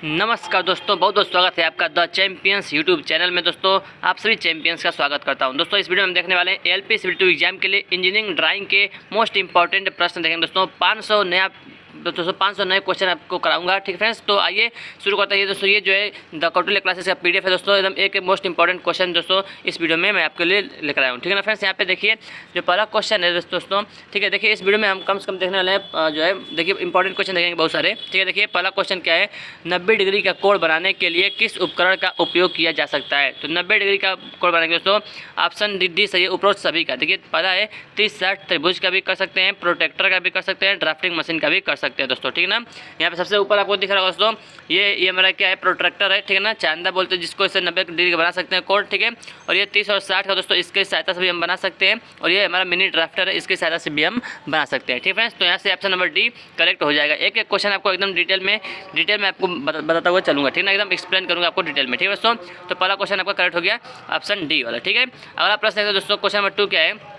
नमस्कार दोस्तों, बहुत बहुत स्वागत है आपका द चैंपियंस यूट्यूब चैनल में। दोस्तों आप सभी चैंपियंस का स्वागत करता हूं। दोस्तों इस वीडियो में हम देखने वाले हैं एलपी सिविल एग्जाम के लिए इंजीनियरिंग ड्राइंग के मोस्ट इंपॉर्टेंट प्रश्न देखेंगे। दोस्तों 500 नए क्वेश्चन आपको कराऊंगा। ठीक फ्रेंड्स, तो आइए शुरू करते हैं। दोस्तों ये जो है द कौटिल्य क्लासेस का पीडीएफ है दोस्तों, एकदम एक मोस्ट इंपॉर्टेंट क्वेश्चन दोस्तों इस वीडियो में मैं आपके लिए लेकर आया हूँ। ठीक है ना फ्रेंड्स, यहाँ पे देखिए जो पहला क्वेश्चन है दोस्तों। ठीक है, देखिए इस वीडियो में हम कम से कम देखने वाले हैं जो है, देखिए इंपॉर्टेंट क्वेश्चन देखेंगे बहुत सारे। ठीक है, देखिए पहला क्वेश्चन क्या है, 90 डिग्री का कोण बनाने के लिए किस उपकरण का उपयोग किया जा सकता है। तो 90 डिग्री का कोण बनाने के दोस्तों ऑप्शन डी सही है, उपरोक्त सभी का। देखिए पहला है 30-60 त्रिभुज का भी कर सकते हैं, प्रोटेक्टर का भी कर सकते हैं, ड्राफ्टिंग मशीन का भी कर सकते हैं दोस्तों। ठीक है ना, यहाँ पे सबसे ऊपर आपको दिख रहा होगा दोस्तों, ये हमारा क्या है, प्रोट्रैक्टर है। ठीक है ना, चांदा बोलते हैं जिसको, इससे 90 डिग्री का बना सकते हैं कोण। ठीक है, और ये 30 और 60 का दोस्तों इसके सहायता से भी हम बना सकते हैं, और ये हमारा मिनी ड्राफ्टर है, इसकी सहायता से भी हम बना सकते हैं। ठीक है, तो यहाँ से ऑप्शन नंबर डी करेक्ट हो जाएगा। एक एक क्वेश्चन आपको एकदम डिटेल में आपको बताता हुआ चलूँगा। ठीक है ना, एकदम एक्सप्लेन करूँगा आपको डिटेल में। ठीक है दोस्तों, तो पहला क्वेश्चन आपका करेक्ट हो गया, ऑप्शन डी वाला। ठीक है, अगला प्रश्न है दोस्तों, क्वेश्चन नंबर 2 क्या है,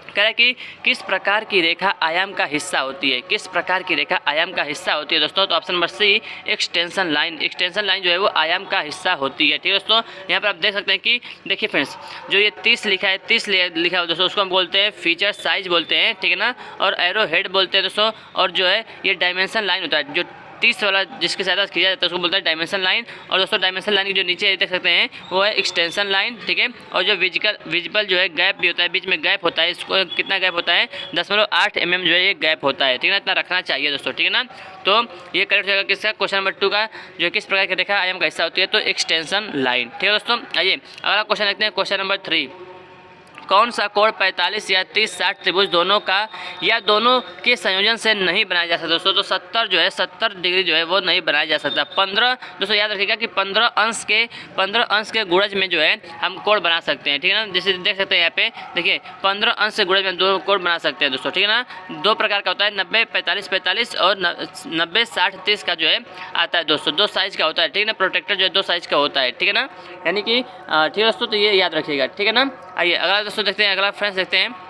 कह रहा है कि किस प्रकार की रेखा आयाम का हिस्सा होती है। किस प्रकार की रेखा आयाम का हिस्सा होती है दोस्तों, तो option number C extension line. Extension line जो है वो आयाम का हिस्सा होती है। ठीक है दोस्तों, यहाँ पर आप देख सकते हैं कि देखिए फ्रेंड्स, जो ये 30 लिखा है, 30 लिखा है दोस्तों, उसको हम बोलते हैं फीचर साइज बोलते हैं। ठीक है ना, और एरो हेड बोलते हैं दोस्तों, और जो है ये डायमेंशन लाइन होता है, जो 30 वाला जिसके सहायता से खींचा जाता है उसको बोलते हैं डायमेंशन लाइन। और दोस्तों डायमेंशन लाइन की जो नीचे देख सकते हैं वो है एक्सटेंशन लाइन। ठीक है, और जो विजिबल जो है गैप भी होता है, बीच में गैप होता है, इसको कितना गैप होता है, 0.8 mm जो है ये गैप होता है। ठीक है ना, इतना रखना चाहिए दोस्तों। ठीक है ना, तो ये करेक्ट होगा किसका, क्वेश्चन नंबर 2 का, जो किस प्रकार की रेखा आयाम का हिस्सा होती है, तो एक्सटेंशन लाइन। ठीक है दोस्तों, आइए अगला क्वेश्चन देखते हैं, क्वेश्चन नंबर 3, कौन सा कोण 45 या 30-60 त्रिभुज दोनों का या दोनों के संयोजन से नहीं बनाया जा सकता दोस्तों। तो 70 डिग्री जो है वो नहीं बनाया जा सकता। 15 दोस्तों याद रखिएगा कि 15 अंश के गुणज में जो है हम कोण बना सकते हैं। ठीक है ना, जैसे देख सकते हैं यहाँ पे देखिए 15 अंश के गुणज में दो कोण बना सकते हैं दोस्तों। ठीक है ना, दो प्रकार का होता है, 90-45-45 और 90-60-30 का जो है आता है दोस्तों, दो साइज का होता है। ठीक है ना, प्रोटेक्टर जो है 2 साइज का होता है। ठीक है ना, यानी कि ठीक है दोस्तों, तो ये याद रखिएगा। ठीक है ना, आइए अगला दोस्तों देखते हैं, अगला फ्रेंड्स देखते हैं।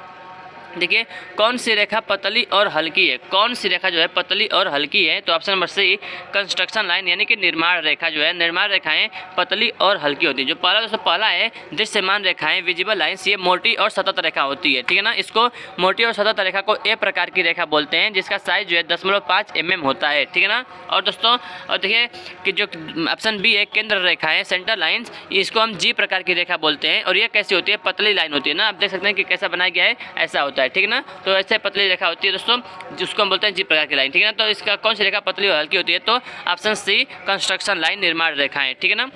देखिए कौन सी रेखा पतली और हल्की है। कौन सी रेखा जो है पतली और हल्की है, तो option number C construction line, यानी कि निर्माण रेखा जो है, निर्माण रेखाएं पतली और हल्की होती है। जो पहला दोस्तों पहला है दृश्यमान रेखाएं विजिबल लाइन्स, ये मोटी और सतत रेखा होती है। ठीक है ना, इसको मोटी और सतत रेखा को ए प्रकार की रेखा बोलते हैं, जिसका साइज जो है 0.5 mm होता है। ठीक है ना, और दोस्तों और देखिए कि जो ऑप्शन बी है केंद्र रेखाएं सेंटर लाइन्स, इसको हम जी प्रकार की रेखा बोलते हैं, और ये कैसी होती है, पतली लाइन होती है ना। आप देख सकते हैं कि कैसा बनाया गया है, ऐसा होता है। ठीक है ना, तो ऐसे पतली रेखा होती है दोस्तों, जिसको हम बोलते हैं जी प्रकार की लाइन। ठीक है ना, तो इसका कौन सी रेखा पतली और हल्की होती है, तो ऑप्शन सी कंस्ट्रक्शन लाइन, निर्माण रेखाएं। ठीक है ना,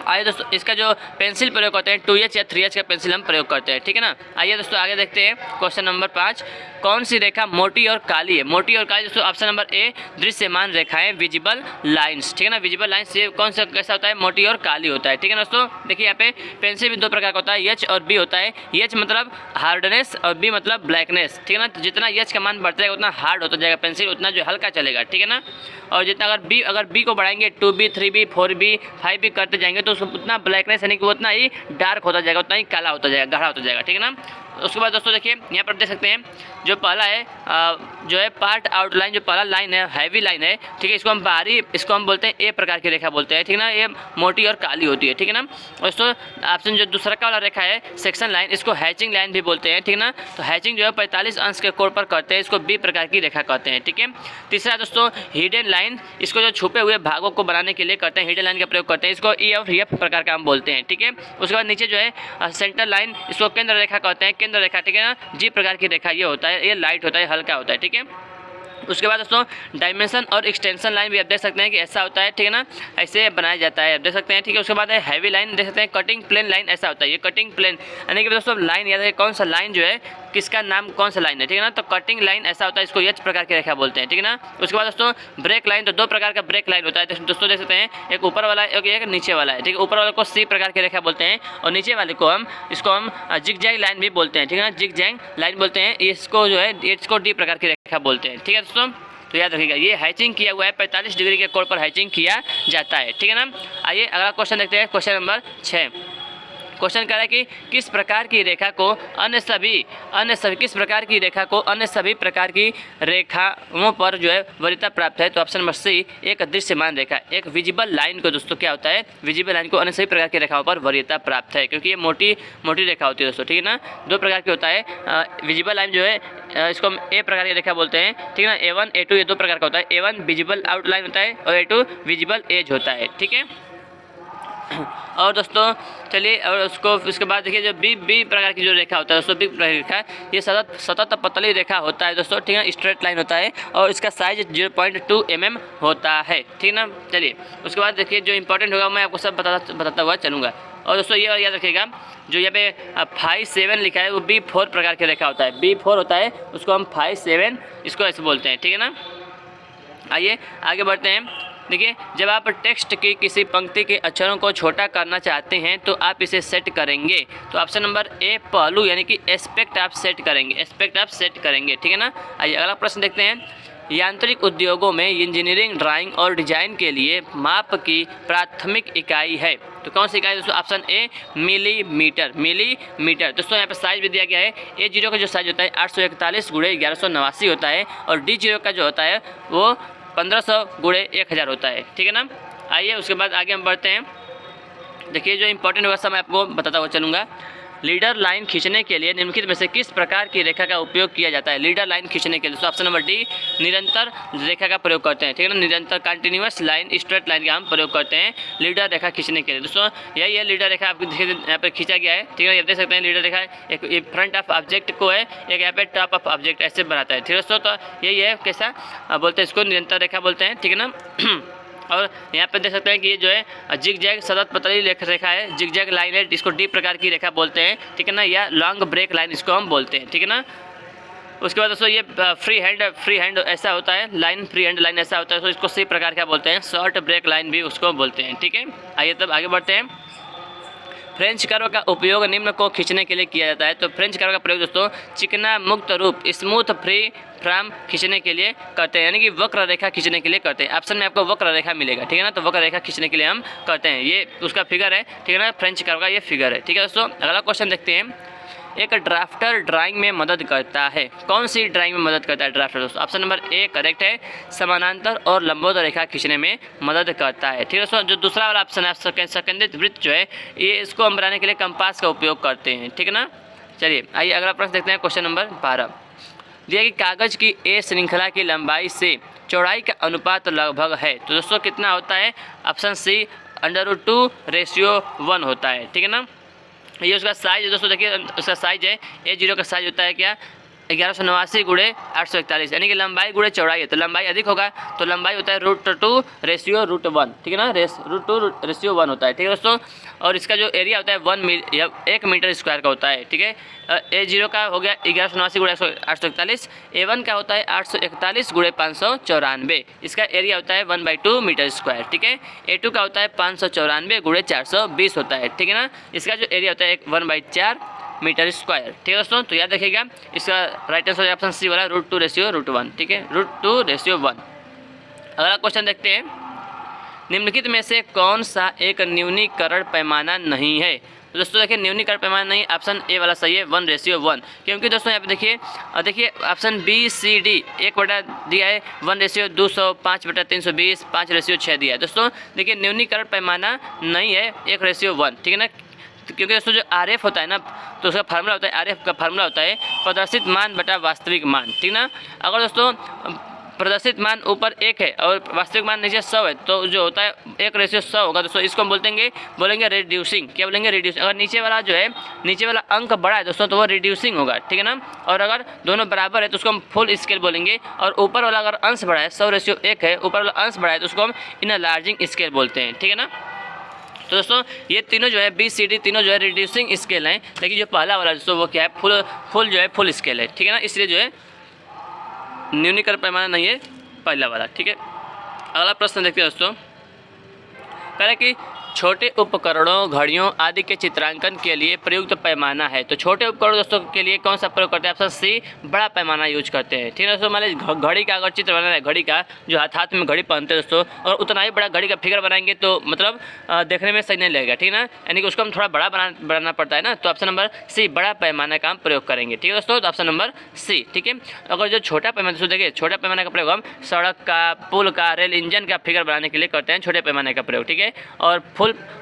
आइए दोस्तों इसका जो पेंसिल प्रयोग करते हैं 2H या 3H का पेंसिल हम प्रयोग करते हैं। ठीक है ना, आइए दोस्तों आगे देखते हैं, क्वेश्चन नंबर 5, कौन सी रेखा मोटी और काली है। मोटी और काली दोस्तों ऑप्शन नंबर ए दृश्यमान रेखाएं विजिबल लाइंस। ठीक है ना, विजिबल लाइंस ये कौन सा कैसा होता है, मोटी और काली होता है। ठीक है ना दोस्तों, देखिए यहाँ पे पेंसिल भी 2 प्रकार का होता है, H और B होता है। H मतलब हार्डनेस और B मतलब ब्लैकनेस। ठीक है ना, तो जितना H का मान बढ़ता है उतना हार्ड होता जाएगा पेंसिल, उतना जो हल्का चलेगा। ठीक है ना, और जितना अगर B को बढ़ाएंगे 2B 3B 4B 5B करते जाएंगे तो उतना ब्लैकनेस यानी कि वो उतना ही डार्क होता जाएगा, उतना ही काला होता जाएगा, गाढ़ा होता जाएगा। ठीक है ना, उसके बाद दोस्तों देखिए यहाँ पर देख सकते हैं जो पहला है जो है पार्ट आउटलाइन, जो पहला लाइन है हैवी लाइन है। ठीक है, इसको हम बाहरी, इसको हम बोलते हैं ए प्रकार की रेखा बोलते हैं। ठीक है ना, ये मोटी और काली होती है। ठीक है ना, और दोस्तों ऑप्शन जो दूसरा का वाला रेखा है सेक्शन लाइन, इसको हैचिंग लाइन भी बोलते हैं। ठीक है ना, तो हैचिंग जो है 45 अंश के कोण पर करते हैं, इसको बी प्रकार की रेखा कहते हैं। ठीक है, तीसरा दोस्तों हिडन लाइन, इसको जो छुपे हुए भागों को बनाने के लिए करते हैं, हिडन लाइन का प्रयोग करते हैं, इसको ई और एफ प्रकार का हम बोलते हैं। ठीक है, उसके बाद नीचे जो है सेंटर लाइन, इसको केंद्र रेखा कहते हैं, केंद्र रेखा। ठीक है ना, जी प्रकार की रेखा ये होता है, ये लाइट होता है, हल्का होता है। ठीक है, उसके बाद दोस्तों डायमेंशन और एक्सटेंशन लाइन भी आप देख सकते हैं कि ऐसा होता है। ठीक है ना, ऐसे बनाया जाता है, आप देख सकते हैं। ठीक है, उसके बाद है हैवी लाइन, देख सकते हैं कटिंग प्लेन लाइन, ऐसा होता है ये कटिंग प्लेन, यानी कि दोस्तों लाइन याद है कौन सा लाइन जो है, किसका नाम कौन सा लाइन है। ठीक है ना, तो कटिंग लाइन ऐसा होता है, इसको एच प्रकार की रेखा बोलते हैं। ठीक है ना, उसके बाद दोस्तों ब्रेक लाइन, तो 2 प्रकार का ब्रेक लाइन होता है दोस्तों, देख सकते हैं एक ऊपर वाला है, एक नीचे वाला है। ठीक है, ऊपर वाले को सी प्रकार की रेखा बोलते हैं, और नीचे वाले को इसको हम जिगजैग लाइन भी बोलते हैं। ठीक है ना, जिगजैग लाइन बोलते हैं, इसको जो है इसको डी प्रकार की रेखा बोलते हैं। ठीक है दोस्तों, तो याद रखिएगा ये हैचिंग किया हुआ है, 45 डिग्री के कोण पर हैचिंग किया जाता है। ठीक है ना, आइए अगला क्वेश्चन देखते हैं, क्वेश्चन नंबर 6, क्वेश्चन कह रहा है कि किस प्रकार की रेखा को अन्य सभी प्रकार की रेखाओं पर जो है वरीयता प्राप्त है। तो ऑप्शन नंबर सी एक दृश्यमान रेखा, एक विजिबल लाइन को दोस्तों क्या होता है, विजिबल लाइन को अन्य सभी प्रकार की रेखाओं पर वरीयता प्राप्त है, क्योंकि ये मोटी रेखा होती है दोस्तों, ठीक है ना। दो प्रकार की होता है विजिबल लाइन जो है इसको हम ए प्रकार की रेखा बोलते हैं, ठीक है ना। A1 A2 ये दो प्रकार का होता है, A1 विजिबल आउटलाइन होता है और A2 विजिबल एज होता है, ठीक है। और दोस्तों चलिए, और उसके बाद देखिए जो बी प्रकार की जो रेखा होता है दोस्तों, बी प्रकार की रेखा ये सतत पतली रेखा होता है दोस्तों, ठीक है, स्ट्रेट लाइन होता है और इसका साइज 0.2 mm होता है, ठीक है ना। चलिए उसके बाद देखिए जो इंपॉर्टेंट होगा मैं आपको सब बताता हुआ चलूँगा। और दोस्तों ये याद रखिएगा जो यहाँ पे 5-7 लिखा है वो B4 प्रकार की रेखा होता है, B4 होता है, उसको हम 5-7 इसको ऐसे बोलते हैं, ठीक है ना। आइए आगे बढ़ते हैं। देखिए जब आप टेक्स्ट की किसी पंक्ति के अक्षरों को छोटा करना चाहते हैं तो आप इसे सेट करेंगे। तो ऑप्शन नंबर ए पहलू यानी कि एस्पेक्ट आप सेट करेंगे, ठीक है ना। आइए अगला प्रश्न देखते हैं। यांत्रिक उद्योगों में इंजीनियरिंग ड्राइंग और डिजाइन के लिए माप की प्राथमिक इकाई है। तो कौन सी इकाई दोस्तों, ऑप्शन ए मिलीमीटर। दोस्तों यहाँ पर साइज भी दिया गया है। A0 का जो साइज होता है 841 × 1189 होता है और D0 का जो होता है वो 1500 × 1000 होता है, ठीक है ना। आइए उसके बाद आगे हम बढ़ते हैं। देखिए जो इंपॉर्टेंट होगा सब मैं आपको बताता हुआ चलूँगा। लीडर लाइन खींचने के लिए निम्नलिखित में से किस प्रकार की रेखा का उपयोग किया जाता है। लीडर लाइन खींचने के लिए ऑप्शन नंबर डी निरंतर रेखा का प्रयोग करते हैं, ठीक है ना। निरंतर कंटिन्यूअस लाइन, स्ट्रेट लाइन का हम प्रयोग करते हैं लीडर रेखा खींचने के लिए। दोस्तों यही है लीडर रेखा, आपको देखिए यहाँ पर खींचा गया है, ठीक है। ये देख सकते हैं लीडर रेखा एक फ्रंट ऑफ ऑब्जेक्ट को है, एक यहाँ पे टॉप ऑफ ऑब्जेक्ट ऐसे बनाता है, ठीक है दोस्तों। तो यही है कैसा बोलते हैं, इसको निरंतर रेखा बोलते हैं, ठीक है ना। और यहाँ पे देख सकते हैं कि ये जो है जिग जैग सतत पतली रेखा है, जिग जैग लाइन है, इसको डी प्रकार की रेखा बोलते हैं, ठीक है ना, या लॉन्ग ब्रेक लाइन इसको हम बोलते हैं, ठीक है ना। उसके बाद दोस्तों ये फ्री हैंड ऐसा होता है लाइन, फ्री हैंड लाइन ऐसा होता है, तो इसको सी प्रकार का बोलते हैं, शॉर्ट ब्रेक लाइन भी उसको बोलते हैं, ठीक है। आइए तब आगे बढ़ते हैं। फ्रेंच कर्व का उपयोग निम्न को खींचने के लिए किया जाता है। तो फ्रेंच कर्व का प्रयोग दोस्तों चिकना मुक्त रूप स्मूथ फ्री फ्रॉम खींचने के लिए करते हैं, यानी कि वक्र रेखा खींचने के लिए करते हैं। ऑप्शन में आपको वक्र रेखा मिलेगा, ठीक है ना। तो वक्र रेखा खींचने के लिए हम करते हैं, ये उसका फिगर है, ठीक है ना, फ्रेंच कर्व का ये फिगर है, ठीक है दोस्तों। अगला क्वेश्चन देखते हैं। एक ड्राफ्टर ड्राइंग में मदद करता है। कौन सी ड्राइंग में मदद करता है ड्राफ्टर दोस्तों? ऑप्शन नंबर ए करेक्ट है, समानांतर और लंबवत रेखा खींचने में मदद करता है, ठीक है दोस्तों। जो दूसरा वाला ऑप्शन है संकेंद्रित वृत्त जो है ये इसको हम बनाने के लिए कंपास का उपयोग करते हैं, ठीक है ना। चलिए आइए अगला प्रश्न देखते हैं। क्वेश्चन नंबर 12 दिया कि कागज़ की ए श्रृंखला की लंबाई से चौड़ाई का अनुपात लगभग है। तो दोस्तों कितना होता है? ऑप्शन सी √2:1 होता है, ठीक है ना। ये उसका साइज है दोस्तों, देखिए उसका साइज है A0 का साइज होता है क्या 1189 × 841, यानी कि लंबाई गुणे चौड़ाई है, तो लंबाई अधिक होगा, तो लंबाई होता है √2:1, ठीक है ना, √2:1 होता है, ठीक है दोस्तों। और इसका जो एरिया होता है 1 मीटर स्क्वायर का होता है, ठीक है। A0 का हो गया 1189 × 841, A1 का होता है 841 × 594, इसका एरिया होता है 1/2 मीटर स्क्वायर, ठीक है। A2 का होता है 594 × 420 होता है, ठीक है ना, इसका जो एरिया होता है 1/4 मीटर स्क्वायर, ठीक है दोस्तों। तो याद रखिएगा इसका राइट आंसर ऑप्शन सी वाला √2:1, ठीक है, √2:1। अगला क्वेश्चन देखते हैं। निम्नलिखित में से कौन सा एक न्यूनीकरण पैमाना नहीं है? तो दोस्तों देखिए न्यूनीकरण पैमाना नहीं, ऑप्शन ए वाला सही है 1:1, क्योंकि दोस्तों यहाँ पे देखिए ऑप्शन बी सी डी 1 दिया है 1:200, 5/320, 5:6 दिया है। दोस्तों देखिए न्यूनीकरण पैमाना नहीं है 1:1, ठीक है ना, क्योंकि दोस्तों जो RF होता है ना तो उसका फार्मूला होता है, RF का फार्मूला होता है प्रदर्शित मान बटा वास्तविक मान, ठीक ना। अगर दोस्तों प्रदर्शित मान ऊपर 1 है और वास्तविक मान नीचे 100 है तो जो होता है 1:100 होगा दोस्तों, इसको हम बोलेंगे रिड्यूसिंग। क्या बोलेंगे? रिड्यूसिंग। अगर नीचे वाला जो है नीचे वाला अंक बड़ा है दोस्तों तो वो रिड्यूसिंग होगा, ठीक है ना। और अगर दोनों बराबर है तो उसको हम फुल स्केल बोलेंगे, और ऊपर वाला अगर अंश बड़ा है 100:1 है, ऊपर वाला अंश बड़ा है तो उसको हम इनलार्जिंग स्केल बोलते हैं, ठीक है ना। तो दोस्तों ये तीनों जो है BCD तीनों जो है रिड्यूसिंग स्केल हैं, लेकिन जो पहला वाला दोस्तों वो क्या है फुल जो है फुल स्केल है, ठीक है ना, इसलिए जो है न्यूनीकरण पैमाना नहीं है पहला वाला, ठीक है। अगला प्रश्न देखते हैं दोस्तों। कह रहे कि छोटे उपकरणों, घड़ियों आदि के चित्रांकन के लिए प्रयुक्त पैमाना है। तो छोटे उपकरणों दोस्तों के लिए कौन सा प्रयोग करते हैं? ऑप्शन सी, बड़ा पैमाना यूज करते हैं। ठीक है दोस्तों, मान लीजिए घड़ी का अगर चित्र बनाना है, घड़ी का जो हाथ में घड़ी पहनते हैं दोस्तों, और उतना ही बड़ा घड़ी का फिगर बनाएंगे तो मतलब देखने में सही नहीं लगेगा। ठीक है ना, यानी कि उसको हम थोड़ा बड़ा बनाना पड़ता है ना। तो ऑप्शन नंबर सी, बड़ा पैमाना का हम प्रयोग करेंगे। ठीक है दोस्तों, तो ऑप्शन नंबर सी। ठीक है, अगर जो छोटा पैमाना दोस्तों देखिए, छोटा पैमाने का प्रयोग हम सड़क का, पुल का, रेल इंजन का फिगर बनाने के लिए करते हैं, छोटे पैमाने का प्रयोग। ठीक है, और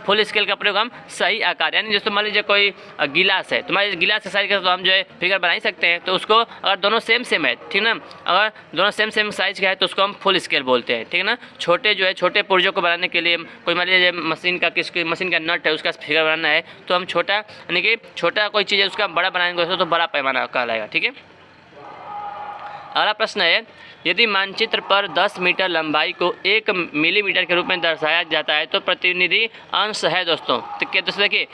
फुल स्केल का प्रयोग हम सही आकार, यानी जैसे मान लीजिए कोई गिलास है, तो मान लीजिए गिलास के साइज का तो हम जो है फिगर बना ही सकते हैं। तो उसको अगर दोनों सेम है, ठीक ना, अगर दोनों सेम साइज का है तो उसको हम फुल स्केल बोलते हैं। ठीक है ना, छोटे जो है छोटे पुर्जों को बनाने के लिए, कोई मान लीजिए मशीन का नट है, उसका फिगर बनाना है तो हम छोटा, यानी कि छोटा कोई चीज़ है उसका बड़ा बनाएंगे तो बड़ा पैमाना कहलाएगा। ठीक है, अगला प्रश्न है, यदि मानचित्र पर 10 मीटर लंबाई को 1 मिलीमीटर के रूप में दर्शाया जाता है तो प्रतिनिधि अंश है दोस्तों। तो क्या दोस्तों देखिए,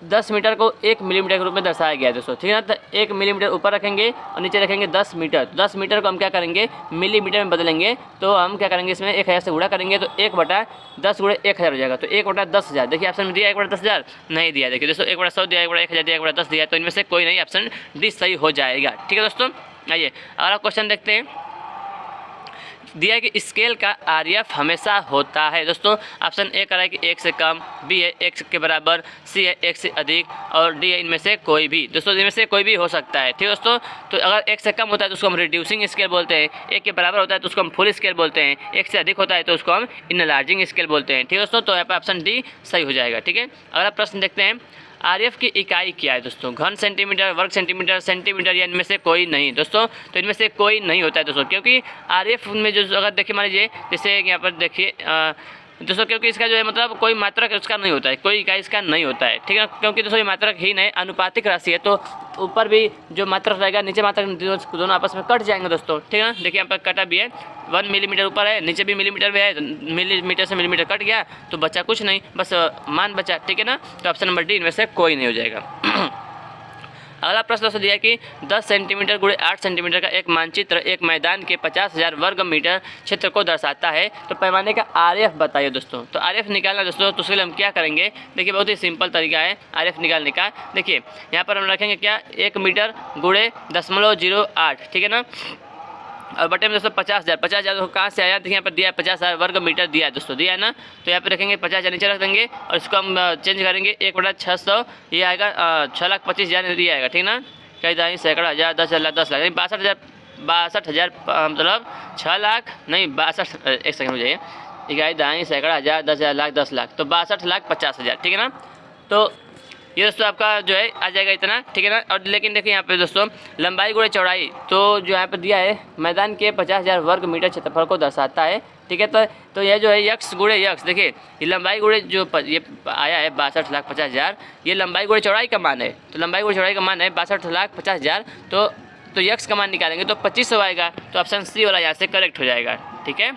10 मीटर को 1 मिलीमीटर के रूप में दर्शाया गया है दोस्तों। ठीक है ना, तो 1 मिलीमीटर ऊपर रखेंगे और नीचे रखेंगे 10 मीटर। 10 मीटर को हम क्या करेंगे, मिलीमीटर में बदलेंगे। तो हम क्या करेंगे, इसमें 1000 से गुणा करेंगे तो 1/10 गुणे 1000 हो जाएगा। तो 1/10,000, देखिए ऑप्शन में दिया 1/10,000 नहीं दिया। देखिए दोस्तों 1/100 दिया, 1/1000 दिया, 1/10 दिया, तो इनमें से कोई नहीं, ऑप्शन डी सही हो जाएगा। ठीक है दोस्तों, आइए अगला क्वेश्चन देखते हैं। दिया कि स्केल का आरएफ हमेशा होता है दोस्तों। ऑप्शन ए कह रहा है कि 1 से कम, बी है 1 के बराबर, सी है 1 से अधिक, और डी है इनमें से कोई भी। दोस्तों इनमें से कोई भी हो सकता है। ठीक है दोस्तों, तो अगर 1 से कम होता है तो उसको हम रिड्यूसिंग स्केल बोलते हैं, 1 के बराबर होता है तो उसको हम फुल स्केल बोलते हैं, 1 से अधिक होता है तो उसको हम इनलार्जिंग स्केल बोलते हैं। ठीक है दोस्तों, तो यहाँ पर ऑप्शन डी सही हो जाएगा। ठीक है, अगला प्रश्न देखते हैं। आरएफ की इकाई क्या है दोस्तों? घन सेंटीमीटर, वर्ग सेंटीमीटर, सेंटीमीटर, या इनमें से कोई नहीं दोस्तों। तो इनमें से कोई नहीं होता है दोस्तों, क्योंकि आरएफ में जो अगर देखिए मान लीजिए, जैसे यहाँ पर देखिए दोस्तों, क्योंकि इसका जो है मतलब कोई मात्रक उसका नहीं होता है, कोई इकाई इसका नहीं होता है। ठीक है, क्योंकि दोस्तों ये मात्रक ही नहीं, अनुपातिक राशि है, तो ऊपर भी जो मात्रक रहेगा, नीचे मात्रक, दोनों आपस में कट जाएंगे दोस्तों। ठीक है ना, देखिए यहाँ पर कटा भी है, 1 मिलीमीटर ऊपर है, नीचे भी मिलीमीटर भी है, मिलीमीटर से मिलीमीटर कट गया तो बचा कुछ नहीं, बस मान बचा। ठीक है ना, तो ऑप्शन नंबर डी इनमें से कोई नहीं हो जाएगा। अगला प्रश्न दोस्तों दिया कि 10 सेंटीमीटर गुणे 8 सेंटीमीटर का एक मानचित्र एक मैदान के 50,000 वर्ग मीटर क्षेत्र को दर्शाता है। तो पैमाने का आरएफ बताइए दोस्तों। तो आरएफ निकालना दोस्तों, तो उसके लिए हम क्या करेंगे, देखिए बहुत ही सिंपल तरीका है आरएफ निकालने का। देखिए यहाँ पर हम रखेंगे क्या, 1 मीटर गुणे 0.08। ठीक है ना, और बटे में दोस्तों 50,000, 50,000 कहाँ से आया, देखिए यहाँ पर दिया है 50,000 वर्ग मीटर दिया है दोस्तों, दिया है ना। तो यहाँ पे रखेंगे 50,000 नीचे रख देंगे और इसको हम चेंज करेंगे 1/600, ये आएगा 6,25,000 दिया आएगा। ठीक ना, कई दाई सैकड़ा, हज़ार, 10,000, 10 लाख, 62,000 मतलब 6 लाख नहीं 62, एक सेकंड हो जाइए, इकाई दाई सैकड़ा, हज़ार, 10,000, लाख, 10 लाख, तो 62,50,000। ठीक है ना, तो ये दोस्तों आपका जो है आ जाएगा इतना। ठीक है ना, और लेकिन देखिए यहाँ पे दोस्तों लंबाई गुणे चौड़ाई, तो जो यहाँ पर दिया है मैदान के 50,000 वर्ग मीटर क्षेत्रफल को दर्शाता है। ठीक है, तो यह जो है यक्स गुणे यक्स, देखिए ये लंबाई गुणे जो ये आया है 62,50,000, ये लंबाई गुणे चौड़ाई का मान है। तो लंबाई गुणे चौड़ाई का मान है 62,50,000, तो यक्स का मान निकालेंगे तो 2500 आएगा। तो ऑप्शन सी वाला यहाँ से करेक्ट हो जाएगा। ठीक है,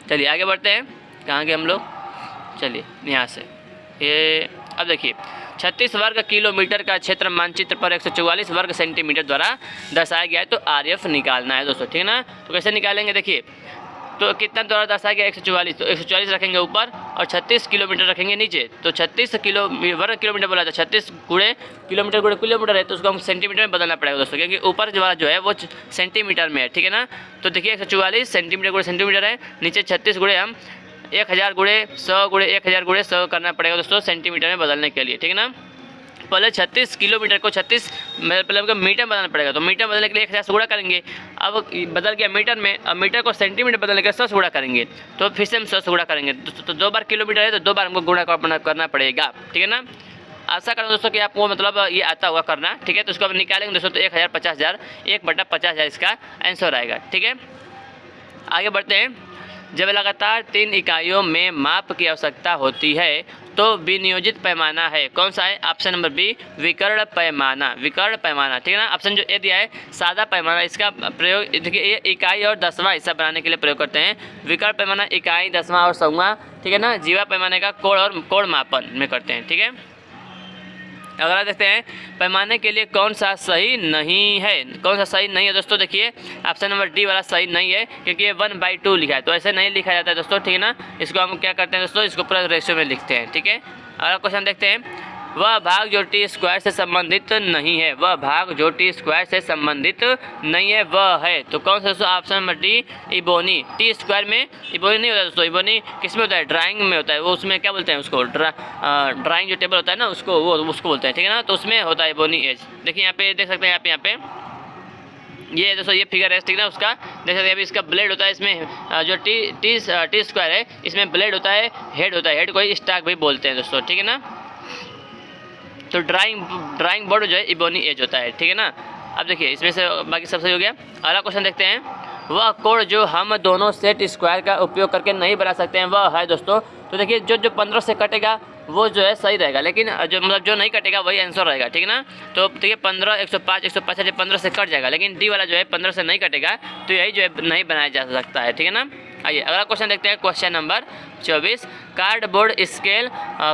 चलिए आगे बढ़ते हैं। कहाँ गए हम लोग, चलिए यहाँ से ये, अब देखिए 36 वर्ग किलोमीटर का क्षेत्र मानचित्र पर 144 वर्ग सेंटीमीटर द्वारा दर्शाया गया है। तो आरएफ निकालना है दोस्तों। ठीक है ना, तो कैसे निकालेंगे, देखिए तो कितना द्वारा दर्शाया गया 144, तो 144 रखेंगे ऊपर और 36 किलोमीटर रखेंगे नीचे। तो 36 वर्ग किलोमीटर बोला था, 36 गुणे किलोमीटर है, तो उसको हम सेंटीमीटर में बदलना पड़ेगा दोस्तों, क्योंकि ऊपर जो वाला जो है वो सेंटीमीटर में है। ठीक है ना, तो देखिए 144 सेंटीमीटर गुणे सेंटीमीटर है, नीचे 36 गुणे हम 1000 गुणे 100 गुणे 1000 गुणे 100 करना पड़ेगा दोस्तों सेंटीमीटर में बदलने के लिए। ठीक है ना, पहले 36 किलोमीटर को 36 मतलब मीटर बदलना पड़ेगा, तो मीटर बदलने के लिए 1000 से गुणा करेंगे। अब बदल गया मीटर में, अब मीटर को सेंटीमीटर बदलने के लिए 100 से गुणा करेंगे, तो फिर से हम 100 से गुणा करेंगे। तो 2 बार किलोमीटर है तो 2 बार हमको गुणा करना पड़ेगा। ठीक है ना, आशा करता हूँ दोस्तों कि आपको मतलब ये आता हुआ करना। ठीक है, तो इसको अब निकालेंगे दोस्तों, तो 1000, 1/50,000 इसका आंसर आएगा। ठीक है, आगे बढ़ते हैं। जब लगातार 3 इकाइयों में माप की आवश्यकता होती है तो विनियोजित पैमाना है, कौन सा है, ऑप्शन नंबर बी विकर्ण पैमाना। विकर्ण पैमाना, ठीक है ना, ऑप्शन जो ए दिया है सादा पैमाना, इसका प्रयोग देखिए ये इकाई और दसवां हिस्सा बनाने के लिए प्रयोग करते हैं। विकर्ण पैमाना इकाई, दसवां और 100वां, ठीक है ना, जीवा पैमाने का कोण और कोण मापन में करते हैं। ठीक है, अगला देखते हैं पैमाने के लिए कौन सा सही नहीं है। कौन सा सही नहीं है दोस्तों, देखिए ऑप्शन नंबर डी वाला सही नहीं है, क्योंकि ये 1/2 लिखा है, तो ऐसे नहीं लिखा जाता है दोस्तों, ठीक है ना। इसको हम क्या करते हैं दोस्तों, इसको पूरा रेशियो में लिखते हैं, ठीक है। अगला क्वेश्चन देखते हैं, वह भाग जो टी स्क्वायर से संबंधित नहीं है। वह भाग जो टी स्क्वायर से संबंधित नहीं है वह है, तो कौन सा दोस्तों, option number D ebony. T square में इबोनी नहीं होता दोस्तों, इबोनी किस में होता है, ड्राइंग में होता है, वो उसमें क्या बोलते हैं उसको, ड्राइंग जो टेबल होता है ना उसको, वो उसको बोलते हैं, ठीक है ना, तो उसमें होता है इबोनी एज। देखिए यहाँ पे देख सकते हैं, यहाँ पे ये दोस्तों ये फिगर है, ठीक है ना, उसका देख सकते हैं। अभी इसका ब्लेड होता है इसमें, जो टी स्क्वायर है इसमें ब्लेड होता है, हेड होता है, हेड को स्टॉक भी बोलते हैं दोस्तों, ठीक है ना। तो ड्राइंग बोर्ड जो है इबोनी एज होता है, ठीक है ना। अब देखिए इसमें से बाकी सब सही हो गया। अगला क्वेश्चन देखते हैं, वह कोण जो हम दोनों सेट स्क्वायर का उपयोग करके नहीं बना सकते हैं वह है दोस्तों। तो देखिए जो 15 से कटेगा वो जो है सही रहेगा, लेकिन जो मतलब जो नहीं कटेगा वही आंसर रहेगा, ठीक है ना। तो देखिए 15, 105, 165 15 से कट जाएगा, लेकिन डी वाला जो है 15 से नहीं कटेगा, तो यही जो है नहीं बनाया जा सकता है, ठीक है ना। आइए अगला क्वेश्चन देखते हैं, क्वेश्चन नंबर 24, कार्डबोर्ड स्केल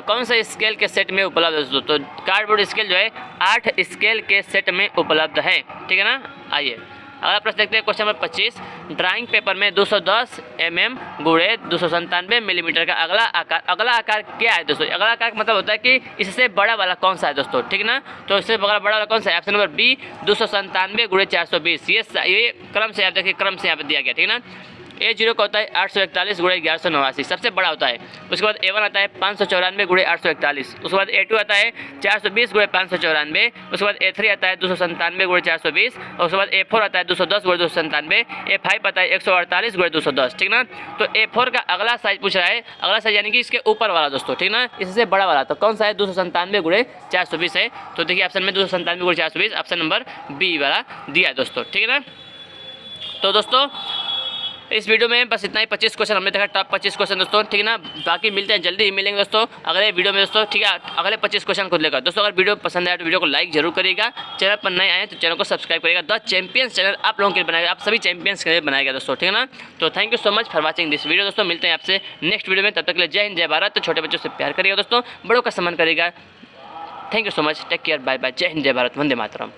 कौन सा स्केल के सेट में उपलब्ध है दोस्तों। तो कार्डबोर्ड स्केल जो है 8 स्केल के सेट में उपलब्ध है, ठीक है ना। आइए अगला प्रश्न देखते हैं, क्वेश्चन नंबर 25, ड्राइंग पेपर में 210 mm गुणे 297 मिलीमीटर का अगला आकार क्या है दोस्तों। अगला आकार मतलब होता है कि इससे बड़ा वाला कौन सा है दोस्तों, ठीक है ना। तो इससे बड़ा वाला कौन सा है, ऑप्शन नंबर बी 297 गुणे 420। ये क्रम से आप देखिए, क्रम से यहाँ पे दिया गया, ठीक है ना। A0 का होता है 841 गुणे 1189, सबसे बड़ा होता है। उसके बाद A1 आता है 594 गुणे 841। उसके बाद A2 आता है 420 गुणे 594। उसके बाद A3 आता है 297 गुणे 420। और उसके बाद A4 आता है 210 गुणे 297। A5 आता है 148 गुणे 210, ठीक ना। तो A4 का अगला साइज पूछ रहा है, अगला साइज यानी कि इसके ऊपर वाला दोस्तों, ठीक ना, इससे बड़ा वाला। तो कौन सा है, 297 गुणे 420 है। तो देखिए ऑप्शन में 297 गुणे 420 ऑप्शन नंबर बी वाला दिया है दोस्तों, ठीक है ना। तो दोस्तों इस वीडियो में बस इतना ही, 25 क्वेश्चन हमने देखा, टॉप 25 क्वेश्चन दोस्तों, ठीक है ना। बाकी मिलते हैं, जल्दी ही मिलेंगे दोस्तों अगले वीडियो में दोस्तों, ठीक है। अगले 25 क्वेश्चन खुद लेकर दोस्तों। अगर वीडियो पसंद आया तो वीडियो को लाइक जरूर करिएगा, चैनल पर नए आए तो चैनल को सब्सक्राइब करिएगा। द चैंपियंस चैनल आप लोगों के लिए बनाएगा, आप सभी चैंपियंस के लिए बनाया गया दोस्तों, ठीक है ना। तो thank you so much for watching this video दोस्तों। मिलते हैं आपसे नेक्स्ट वीडियो में, तब तक के लिए जय हिंद जय भारत। तो छोटे बच्चों से प्यार करिएगा दोस्तों, बड़ों का सम्मान करिएगा। Thank you so much, take care, bye bye, जय हिंद जय भारत, वंदे मातरम।